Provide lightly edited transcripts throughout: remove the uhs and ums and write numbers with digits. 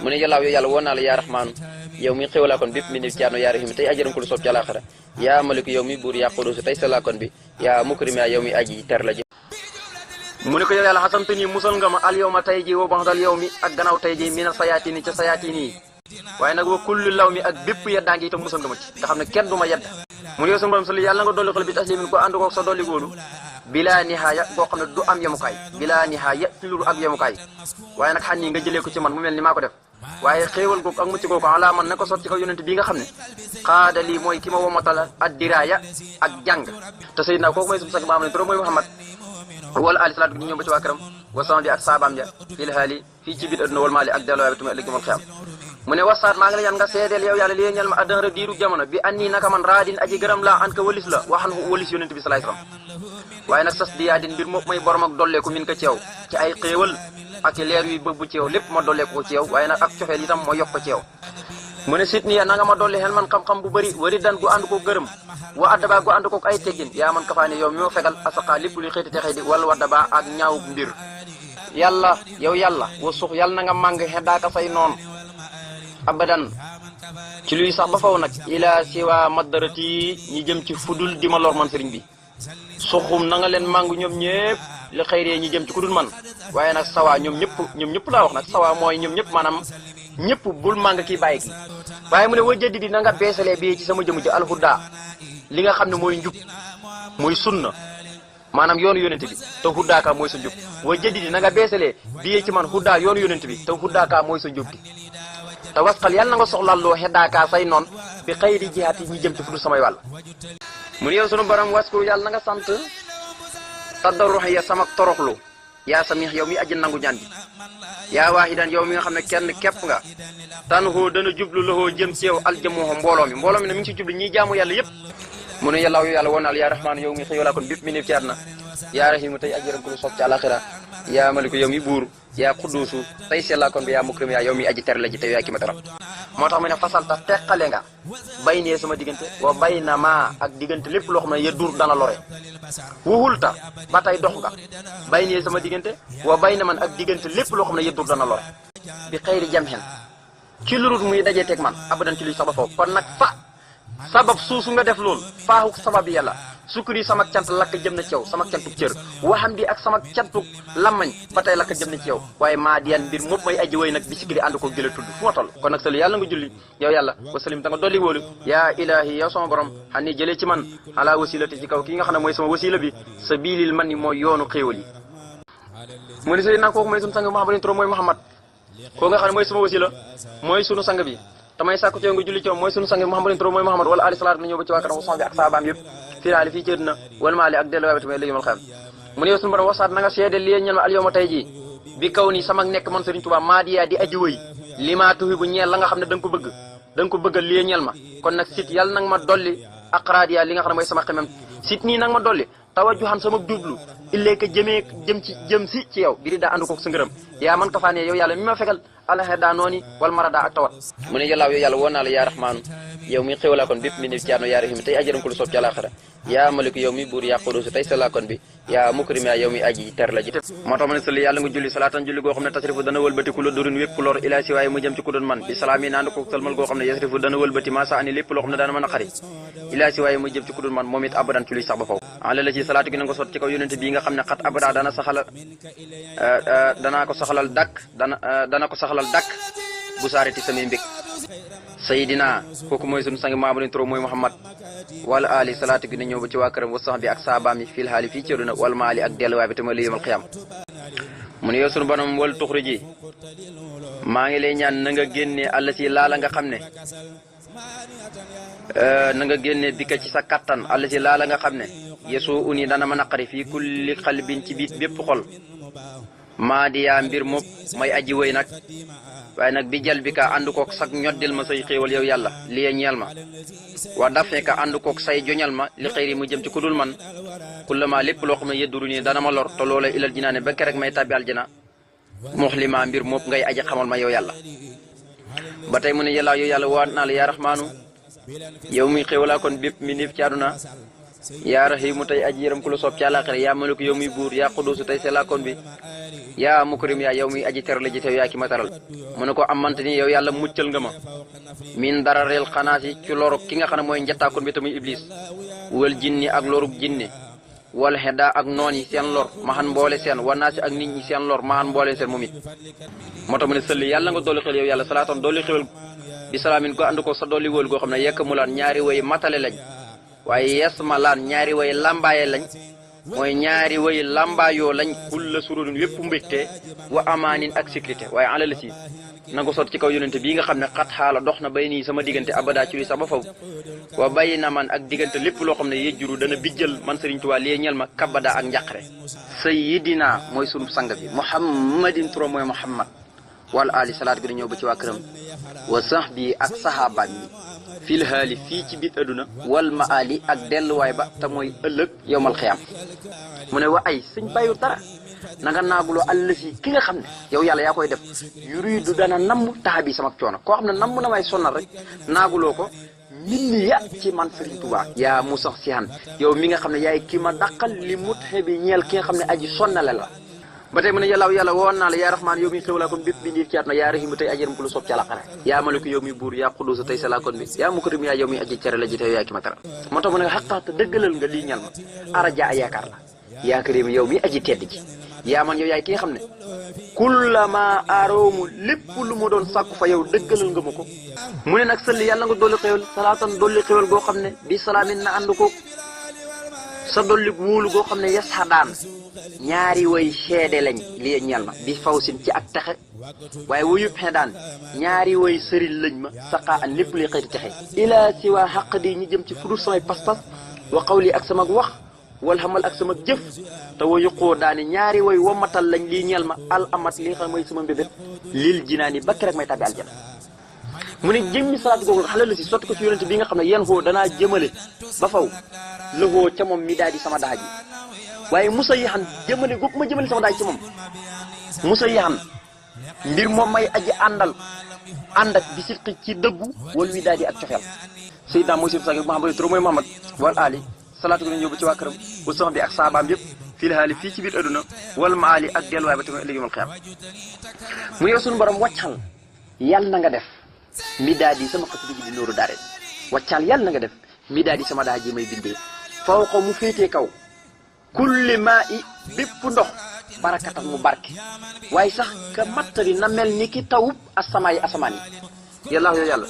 mu ne yàllaaw yow yàlla woon naa la yaa rahmaanu yow mi xéwalaa kon bépp mi ni caano yaa rahim tey ajaram ko lu soob ci àlaxira yaa maliku yow mi buur yaa quduus tey salaa kon bi yaa mukrim yaa yow mi aji ter la ji mu ne ko yow yàlla xasamte nii musal nga ma al yow ma tey ji wa baxdal yow mi ak gannaaw tey ji mina sayaatini ca sayaatini yi waaye nag wa kullu law mi ak bépp yeddaa ngi itam musal nga ma ci nga xam ne kenn du ma yedd mu ne yow sunu borom sali yàlla nga dolli xol bi taslimin ko ànd koog sa dolli góolu bilaa nihaaya boo xam ne du am yemukaay bilaa nihaaya ci luru ak yemukaay waaye nag xan nii nga jëlee ko ci man mu mel ni maa ko def waaye xéewal googu ak mucc googu ala man na ko sotti kaw yonent bii nga xam ne xaada lii mooy ki ma womatal ad diraaya ak jàng te Seydina kooku mooy suñu sang maam ne trop mooy Muhammad wala ali salaatu gi ñëw ba ci waa këram wa sama bi ak saabaam ja fil haali fii ci biir adduna wal maali ak delluwaay bi tuma ëllëg mal xiyam mu ne wasaat maa ngi la ñaan nga seedeel yow yàlla li ñeel ma addana diiru jamono bi anni naka man raadin aji gërëm laa an ka walis la waxan walis yonent bi salaay salaam waaye nag sas diyaadin mbir moom may borom ak dolleeku min ko ci yow ci ay xéewal ak leer yu bëgg ci yow lépp ma dolleeku ko ci yow waaye nag ak cofeel itam moo yokk ko ci yow mu ne sit nii na nga ma dolli xel man xam-xam bu bëri wari dan gu ànd ko gërëm wa addaba gu ànd ko ay teggin yaa man kafaane yow mi ma fegal asaka lépp luy xeeti texee di wala waddaba ak ñaaw mbir yàlla yow yàlla wa sux yàlla na nga màng xeddaaka say noon abadan ci luy sax ba faw nag ila siwa madarati ñi jëm ci fudul di ma lor man sëriñ bi suxum na nga leen màng ñoom ñëpp li xëyree ñi jëm ci ku dul man waaye nag sawa ñoom ñëpp laa wax nag sawa mooy ñoom ñëpp maanaam ñëpp bul màng kii bàyyi kii waaye mu ne wa jëddi di na nga beesalee bii ci sama jëmu ji alhuda li nga xam ne mooy njub mooy sunna maanaam yoonu yonent bi te huddaaka mooy sa njub wa jëddi di na nga beesalee bii ci man hudda yoonu yonent bi te huddaaka mooy sa njub gi te wasxal yàlla na nga soxlaal loo xeddaaka say noon bi xëyri jihaat yi ñi jëm ci fu dul samay wàll mu ne yow sunu borom wasku yàlla na nga sant taddarux ya sama toroxlu yaa samix yow mi aji nangu ñaan gi yaa waahidan yow mi nga xam ne kenn képp nga tan hoo dana jublu loxoo jëm ci yow aljamoo mbooloo mi ne mi ngi ci jublu ñiy jaamu yàlla yëpp mu ne yàllaaw yow yàlla woon naal yaa rahmaan yow mi xëyolaa kon bépp mi ni ci àdduna yaa rahimu tey aji ko lu soog ci àlaxira yaa maliku yow mi buur yaa xudduusu tey sellaa kon bi yaa mukrim yaa yow mi aji ter la ji tey yaa ki ma teral moo tax mu ne fasalta teqale nga bay nee sama diggante wa bay na maa ak diggante lépp loo xam ne ya dur dana lore wuhulta ba tey dox nga bay nee sama diggante wa bay na man ak diggante lépp loo xam ne ya dur dana lore bi xëyri jam xen ci lurut muy dajee teg man abadan ci luy sax ba foofu kon nag fa sabab suusu nga def loolu faaxu sabab yi yàlla sukkuri sama cant lakk jëm na ci yow sama cantuk cër waxam di ak sama cantuk lammañ ba tey lakk jëm na ci yow waaye maa diyan mbir moom may aji woy nag bi sikiri ànd ko jële tudd fu ma toll kon nag sali yàlla nga julli yow yàlla wasalim da nga dolli wóolu yaa ilahi yow sama borom xam ni jëlee ci man ala wasilati ci kaw kii nga xam ne mooy sama wasila bi sa biilil man ni mooy yoonu xéewal yi mu ne sëy naa kooku mooy sunu sang Muhammad tro mooy Muhammad koo nga xam ne mooy sama wasila mooy sunu sang bi damay sàkku ci yow nga julli ci moom mooy sunu sang Muhammad tro mooy Muhammad wala ali salaatu na ñëw ba ci waa kanam wasan bi ak saabaam yëpp firaali fii ci àddina wal maali ak delluwaay bi tamit léegi mal xam mu ne yow sunu borom wasaat na nga seede li ñel ma al yow ma tey ji bi kaw ni sama nekk man Serigne Touba maadiyaa di aji wëy li maa tuhi bu ñeel la nga xam ne da nga ko bëggal li ñel ma kon nag sit yàlla nanga ma dolli aqraadiya li nga xam ne mooy sama xemem sit nii nanga ma dolli tawajjuhan sama jublu illee ka jëm si ci yow biri daa ànd ko sa ngërëm yaa man ka faane yow yàlla mi ma fegal alxeda nooni wal marada ak tawat mu ne yàllaaw yow yàlla woon naa la yaa rahmaanu yow mi xéwalaa kon bépp mi ni ci àdduna yaa rahim tey ajaram ko lu soob ci àlaxira yaa maliku yow mi buur yaa quduus tey salaa kon bi yaa mukrim yaa yow mi aji ter la ji moo tax ma ne sali yàlla nga julli salaatan julli goo xam ne tasrifu dana wëlbati ku la durin wépp lor ilaa si waaye mu jëm ci ku doon man bi salaam yi naan ko salmal goo xam ne yasrifu dana wëlbati maa sa ani lépp loo xam ne daana mën a xari ilaa si waaye mu jëm ci ku doon man moom it abadan ci luy sax ba faw ala la ci salaatu gi na nga sot ci kaw yonente bii nga xam ne xat abada dana ko saxalal dakk bu saareti samay mbég sayidina kooku mooy sunu sang Muhammad tro mooy Muhammad wala ali salaatu gi na ñëw ba ci waa këram wa sax bi ak saabaam yi fil haali fii ci àdduna wal maali ak delluwaay bi te ma li yawmal qiyaam mu ne yow sunu borom wal tuxriji maa ngi lay ñaan na nga génne àll si laala nga xam ne na nga génne bi ka ci sa kattan àll si laala nga xam ne yesoo uni dana ma naqari fii kulli xalbin ci biit bépp xol maa di yaa mbir moom may aji wëy nag waaye nag bi jal bi ka ànd kook sag ñoddil ma say xéewal yow yàlla liye ñeel ma wa dafee ka ànd kook say joñal ma li xëyri mu jëm ci ku dul man kullama lépp loo xam ne yedduru nii dana ma lor te loola ilal jinaane ba kerek may tabbi aljana muxlima mbir moom ngay aji xamal ma yow yàlla ba tey mu ne yàlla yow yàlla waat naa la yaa rahmaanu yow muy xéewalaa kon bépp mi niif ci àdduna yaa rahimu tey aji yërëm ku la soob ci àllaaxira yaa maliku yow muy buur yaa quduusu tey selaa kon bi yaa mukrim yaa yow mi aji ter la ji tew yaa ki ma taral mu ne ko amante ni yow yàlla muccal nga ma min dararil xanaasi ci lorug ki nga xam ne mooy njattaakoon bi tamuy iblis wal jinni ak lorug jinne wal xedda ak noon yi seen lor maxan mboole seen wanaasi ak nit ñi seen lor maxan mboole seen moom it moo tax mu ne sëlli yàlla nga dolli xel yow yàlla salaatan dolli xewal bi salaamin ko ànd ko sa dolli wóolu goo xam ne yekk mu laan ñaari way matale lañ waaye yes ma laan ñaari way lambaaye lañ mooy ñaari way lambaayoo lañ kulla sururin lépp mbégte wa amaanin ak sécurité waaye alal si na nga sot ci kaw yonente bii nga xam ne xat xaala dox na bay nii sama diggante abada ci li sax ba faw wa bàyyi na man ak diggante lépp loo xam ne yejjuru dana bijjal man Sëriñ Tuubaa lie ñel ma kabada ak njàqare sayyidina mooy sunu sang bi muhammadin turo mooy muhammad wal ali salaat gi da ñëw ba ci waa këram wa sahbi ak sahabaam yi fil haali fii ci biir adduna wal maali ak delluwaay ba te mooy ëllëg yowmal xiyaam mu ne wa ay sëñ bàyyu dara na nga naaguloo àll si ki nga xam ne yow yàlla yaa koy def yuridu dana namm taxa bi sama coono koo xam ne namm na may sonnal rek naaguloo ko minni ya ci man Sëriñ Tuubaa yaa mu sax si han yow mi nga xam ne yaay kii ma dàqal li mut xebi ñeel ki nga xam ne aji sonnale la ba tey mu ne yàlla woon naa la yaa raxmaan yow mi xewlaa kon bépp bi ndiir ci àdduna yaa raxiimu tey ajaram ku lu soob ci àllaaxira yaa maliku yow mi buur yaa quduusa tey salaa kon bi yaa mukrim yaa yow mi aji cere la ji tey yaa ki ma tara moo tax mu ne xaqaata dëggalal nga lii ñal ma araja a yaakaar la yaa karim yow mi aji tedd ji yaa man yow yaay ki nga xam ne kullama aroomu lépp lu ma doon sàkku fa yow dëggalal nga ma ko mu ne nag sëlli yàlla nga dolli xewal salaatan dolli xewal goo xam ne bi salaamin na ànd ko sa dolli wóolu goo xam ne yas xadaan ñaari way seede lañ li ñal ma bi fawsin ci ak texe waaye wayub xedaan ñaari way sëriñ lañ ma saqaa an lépp luy xëyti texe ila si waa xaq di ñu jëm ci fudul samay pas-pas wa qawli ak sama wax wal xamal ak sama jëf te wa yuqoo daani ñaari way womatal lañ lii ñel ma al amat li nga xam mooy sama mbébét lil jinaani bakki rek may tàbbi aljana mu ne jëmmi salaat googu xale la si sotti ko ci yonente bi nga xam ne yan xoo danaa jëmale ba faw lëxoo ca moom mi daal di sama daaj waaye musa yaxan jëmale googu ma jëmale sama daaj ci moom musa yaxan mbir moom may aji ànd ak bi sidqi ci dëggu wal wi daal di ak cofeel Seydina mooy sib sagi Muhammad turu mooy Muhammad wal ali salaatu gi ñëw ba ci waa këram wa sax bi ak saabaam yëpp fii haali fii ci biir adduna wal maali ak delluwaay ba tamit ëllëg yawmal qiyaama mu yow suñu borom wàccal yàlla na nga def mi daal di sama xasida gi di nooru daare wàccal yàlla na nga def mi daal di sama daa ji may bindee faw ko mu féetee kaw kulli maa i bépp ndox barakatan mu barke waaye sax ka mattari na mel ni ki tawub asamaa yi asamaan yi yàlla yow yàlla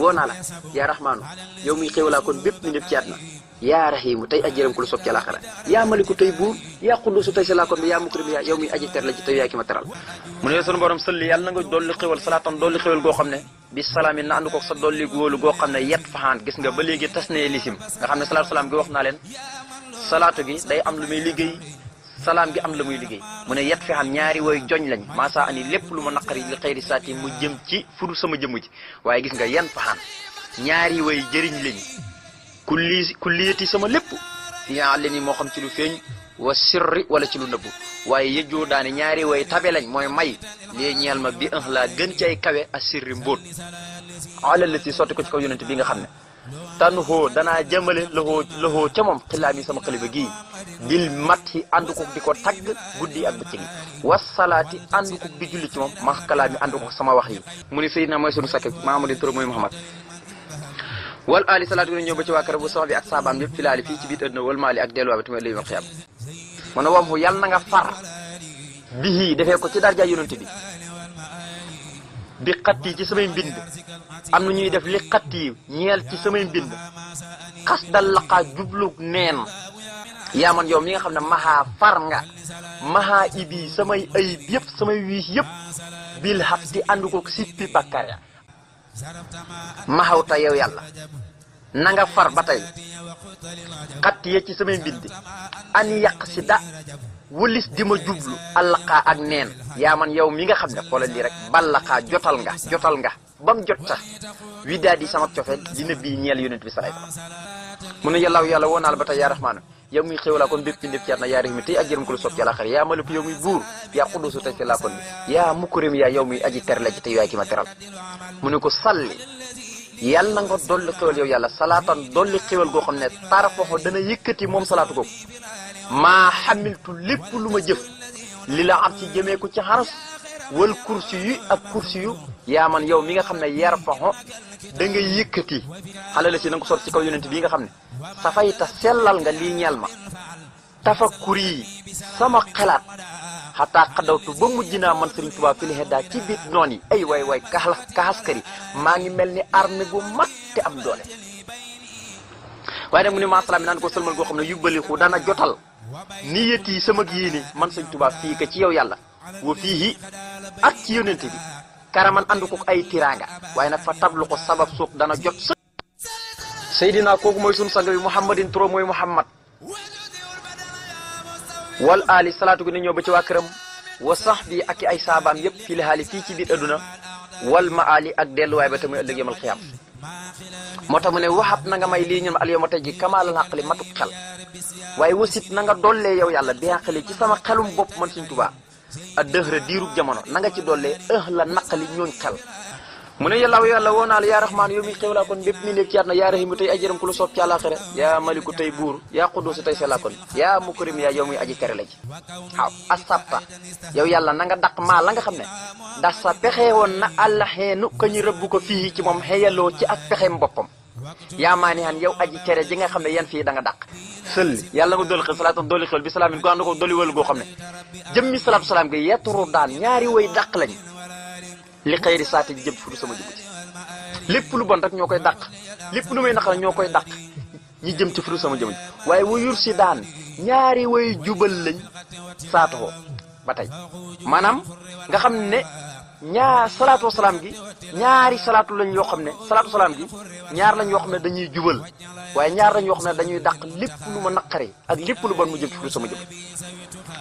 woo naa la yaa rahmaanu yow muy xéwalaa kon bépp mi ndëp ci àdduna yaa rahimu tey ajjëram ku lu sob ci àllaaxira yaa maliku tey buur yaa xuddusu tey salaa kon bi yaa mukrim yaa yow muy aji ter la ci tey yaa ki ma teral mu ne sunu borom sëlli yàlla na nga dolli xéwal salaatan dolli xéwal goo xam ne bi salaamin na ànd ko sa dolli góolu goo xam ne yet faxaan gis nga ba léegi tas ne lisim nga xam ne salaatu salaam gi wax naa leen salaatu gi day am lu muy liggéey salaam gi am la muy liggéey mu ne yet faxaan ñaari woy joñ lañ maasa ani lépp lu ma naqari li xëyri saati mu jëm ci fudu sama jëmm ji waaye gis nga yan faxaan ñaari woy jëriñ lañ kulliyati sama lépp yaa leen ni moo xam ci lu feeñ wa sirri wala ci lu nëbbu waaye yëjjoo daane ñaari way tabe lañ mooy may lii ñeel ma bi laa gën ci ay kawe a sirri mbóot alal la si sotti ko ci kaw yonente bi nga xam ne tànn xoo danaa jëmale loxoo ca moom xilaa mi sama xalifa gii bil mat yi ànd ko di ko tagg guddi ak bëccëg yi wasalaati ànd ko di julli ci moom ma kalaa mi ànd ko sama wax yi mu ni Seydina mooy sunu sakk Mahamadou Touré mooy Muhammad wal ali salaatu gi ñëw ba ci waa kër bu sama bi ak saabaam yëpp fi laali fii ci biir àdduna wal maali ak delluwaay ba tamit ëllëg yawmal qiyaama mu ne wam fu yàlla na nga far bihi defee ko ci darja yonent bi xat yi ci samay mbind am na ñuy def li xat yi ñeel ci samay mbind xas dal laqaa jublug neen yaa man yow mi nga xam ne maxaa far nga maxaa ibi samay ayib yëpp samay wiis yëpp bil xab di ànd ko sippi bakkar ya maxawta yow yàlla na nga far ba tey xat ya ci samay mbind ani yàq si da wëlis di ma jublu allaqaa ak neen yaa man yow mi nga xam ne xoolal lii rek ballaqaa jotal nga ba mu jot sax wi daal di sama cofeel dina bii ñeel yonent bi salay mu ne yàlla woo naa la ba tey yaa rahmaanu yow muy xéwalaa kon bépp ci ndépp ci àdduna yaa rahim tey ajjëram ko lu sopp ci àllaaxira yaa maliku yow muy buur yaa xuddusu tey laa kon bi yaa mukrim yaa yow muy aji ter la ci tey yaay ki ma teral mu ne ko salli yàlla na nga dolli xéwal yow yàlla salaatan dolli xéwal goo xam ne tarafaxo dana yëkkati moom salaatu googu maa xamiltu lépp lu ma jëf li la am ci jëmee ko ci xaras wal kursi yu ak kursi yu yaa man yow mi nga xam ne yar faxo da nga yëkkati xale la si na nga ko sot ci kaw yonent bii nga xam ne safay ta sellal nga lii ñeel ma tafakkuri yi sama xalaat xataa xadawtu ba mujj naa man Sëriñ Tuubaa fi li xeddaa ci biir noon yi ay waay kaxaskari maa ngi mel ni armée bu mag te am doole waaye nag mu ne maasalaam bi naan ko sëlmal goo xam ne yubbalixu dana jotal niyat yi sama yéene man Sëriñ Tuubaa fii ka ci yow yàlla wa fii ak ci yonente bi karaman ànd ko ay tiraanga waaye nag fa tablu ko sabab suuf dana jot sa Seydina kooku mooy sunu sang bi Muhammadin turo mooy Muhammad wal ali salaatu gi ne ñëw ba ci waa këram wa sax bi ak ay saabaam yëpp fii la xaali fii ci biir adduna wal ma ali ak delluwaay ba te muy ëllëg yamal xiyaam moo tax mu ne waxat na nga may lii ñun al yow ma tey ji kamaalal xaqli matuk xel waaye wasit na nga dollee yow yàlla bi xaqli ci sama xelum bopp man Sëriñ Tuubaa a dëxra diirub jamono na nga ci dollee la naqali ñooñ xel mu ne yàlla woo naa la yaa raxmaan yow mi xewlaa kon bépp mi nekk ci àdduna yaa rahimu tey ajaram ku lu soob ci àllaaxira yaa maliku tey buur yaa quddus tey selaa kon yaa mukrim yaa yow muy aji tere la ji waaw asabta yow yàlla na nga daq maa la nga xam ne ndax sa pexe woon na àllaxeenu ka ñu rëbb ko fii ci moom xeyaloo ci ak pexeem boppam yaa maa ni xan yow aji tere ji nga xam ne yan fii da nga daq sëlli yàlla nga dolli xel salaatan dolli xel bi salaamin ko ànd ko dolli wël goo xam ne jëmmi salaatu salaam gi yetturu daan ñaari way dàq lañ li xëyri saati jëm fu du sama jëmm ci lépp lu bon rek ñoo koy dàq lépp lu may naqar ñoo koy dàq ñi jëm ci fu du sama jëmm ci waaye wayur si daan ñaari way jubal lañ saatoo ba tey maanaam nga xam ne salaatu wasalaam gi ñaari salaatu lañ yoo xam ne salaatu salaam gi ñaar lañ yoo xam ne dañuy jubal waaye ñaar lañ yoo xam ne dañuy dàq lépp lu ma naqari ak lépp lu bon mu jëm ci fu du sama jëmm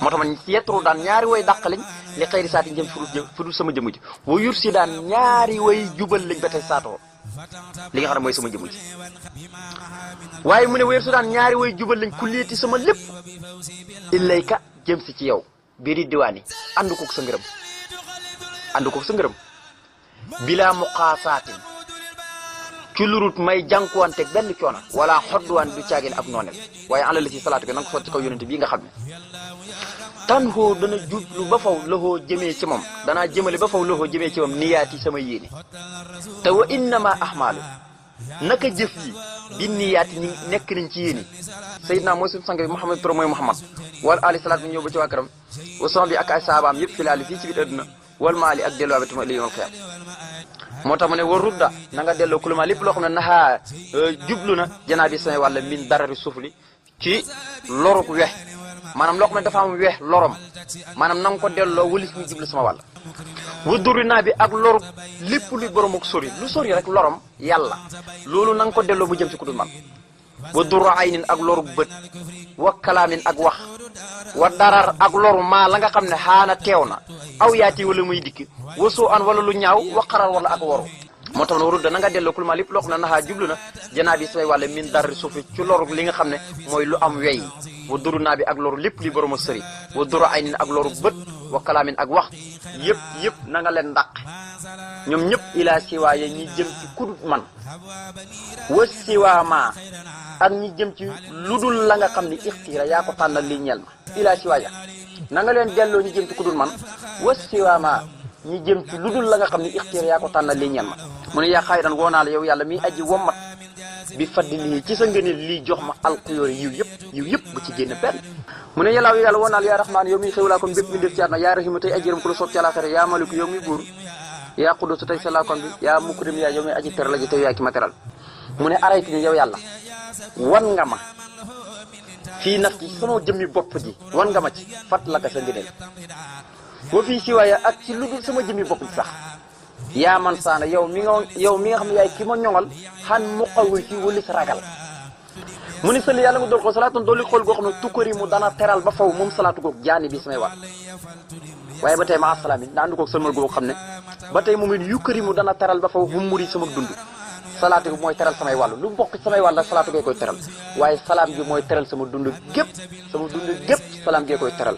moo tax man yetturu daan ñaari way dàq lañ li xëyri saati jëm fu du sama jëmm ji wa yur si daan ñaari way jubal lañ ba tey saatoo li nga xam ne mooy sama jëmm ji waaye mu ne wa yur si daan ñaari way jubal lañ ku leeti sama lépp illayka jëm si ci yow biiri diwaani ànd kook sa ngërëm ànd kook sa ngërëm bilaa muqaasaatin ci lurut may jànkuwanteeg benn coono wala xodduwaan du caagin ab noonel waaye ala la si salaatu gi na nga ko sotti kaw yonente bii nga xam ne tan hoo dana jublu ba faw loxoo jëmee ci moom danaa jëmale ba faw loxoo jëmee ci moom niyaati sama yéene te wa innama ahmaalu naka jëf yi bi niyaati ñi nekk nañ ci yéene sayidna mooy suñu sang bi Muhammad turo mooy Muhammad wal ali salaat bi ñëw ba ci waa këram wa son bi ak ay saabaam yëpp filaali fii ci biir adduna wal maali ak delluwaa ba tuma li yomal xiyam moo tax mu ne war rudda na nga delloo kuluma lépp loo xam ne naxaa jublu na janaa bi samay wàlla min darari suufli ci loruk wex maanaam loo xam ne dafa am weex lorom maanaam na nga ko delloo wëlis muy jublu sama wàll wa duri naa bi ak loruk lépp luy borom ak sori lu sori rek lorom yàlla loolu na nga ko delloo bu jëm ci ku dul man wa duru aynin ak loruk bët wa kalaamin ak wax wa darar ak loru maa la nga xam ne xaana teew na aw yaati wala muy dikki wa soo an wala lu ñaaw wa xarar wala ak waru moo tax ne warudda na nga delloo kulma lépp loo xam ne naxaa jublu na janaa bi samay wàlle min darri suufi ci loru li nga xam ne mooy lu am wey wa duru naa bi ak loru lépp li borom a sëri wa duru aynin ak loru bët wa kalaamin ak wax yëpp na nga leen ndàq ñoom ñëpp ilaa siwaaye ñi jëm ci kudut man wa siwaama ak ñi jëm ci lu dul la nga xam ne ixtiira yaa ko tànnal li ñeel ma ilaa siwaaya na nga leen delloo ñi jëm ci kudul man wa siwaama ñi jëm ci lu dul la nga xam ne ixtiira yaa ko tànnal li ñeel ma mu ne yaa xaay dan woo naa la yow yàlla miy aji wommat bi faddi lii ci sa ngëneel lii jox ma alkuyoor yiw yëpp bu ci génn benn mu ne yàlla woo naa la yaa raxmaan yow miy xewlaa kon bépp mi def ci àdduna yaa rahimu tey ajiram ku la soob ci àllaaxira yaa maliku yow miy buur yaa quddus tey selaa kon bi yaa mukrim yaa yow miy aji teral ji tey yaa ki ma teral mu ne araytu ni yow yàlla wan nga ma fii naf ci sama jëmmi bopp ji wan nga ma ci fat la ka sa ngëneel boo fii si waaye ak ci lu dul sama jëmmi bopp ji sax yaa man saana yow mi nga xam ne yaay ki ma ñoŋal xan muqawi ci wëlis ragal mu ni sëli yàlla nga dool ko salaatoon dooli xool goo xam ne tukkari mu dana teral ba faw moom salaatu goog jaani bi samay waat waaye ba tey ma asalaam yi ndaa andi koog sëlmal goo xam ne ba tey moom it yukkari mu dana teral ba faw fu mu muri sama dund salaatu gi mooy teral samay wàllu lu bokk samay wàll salaatu gee koy teral waaye salaam gi mooy teral sama dund gépp salaam gee koy teral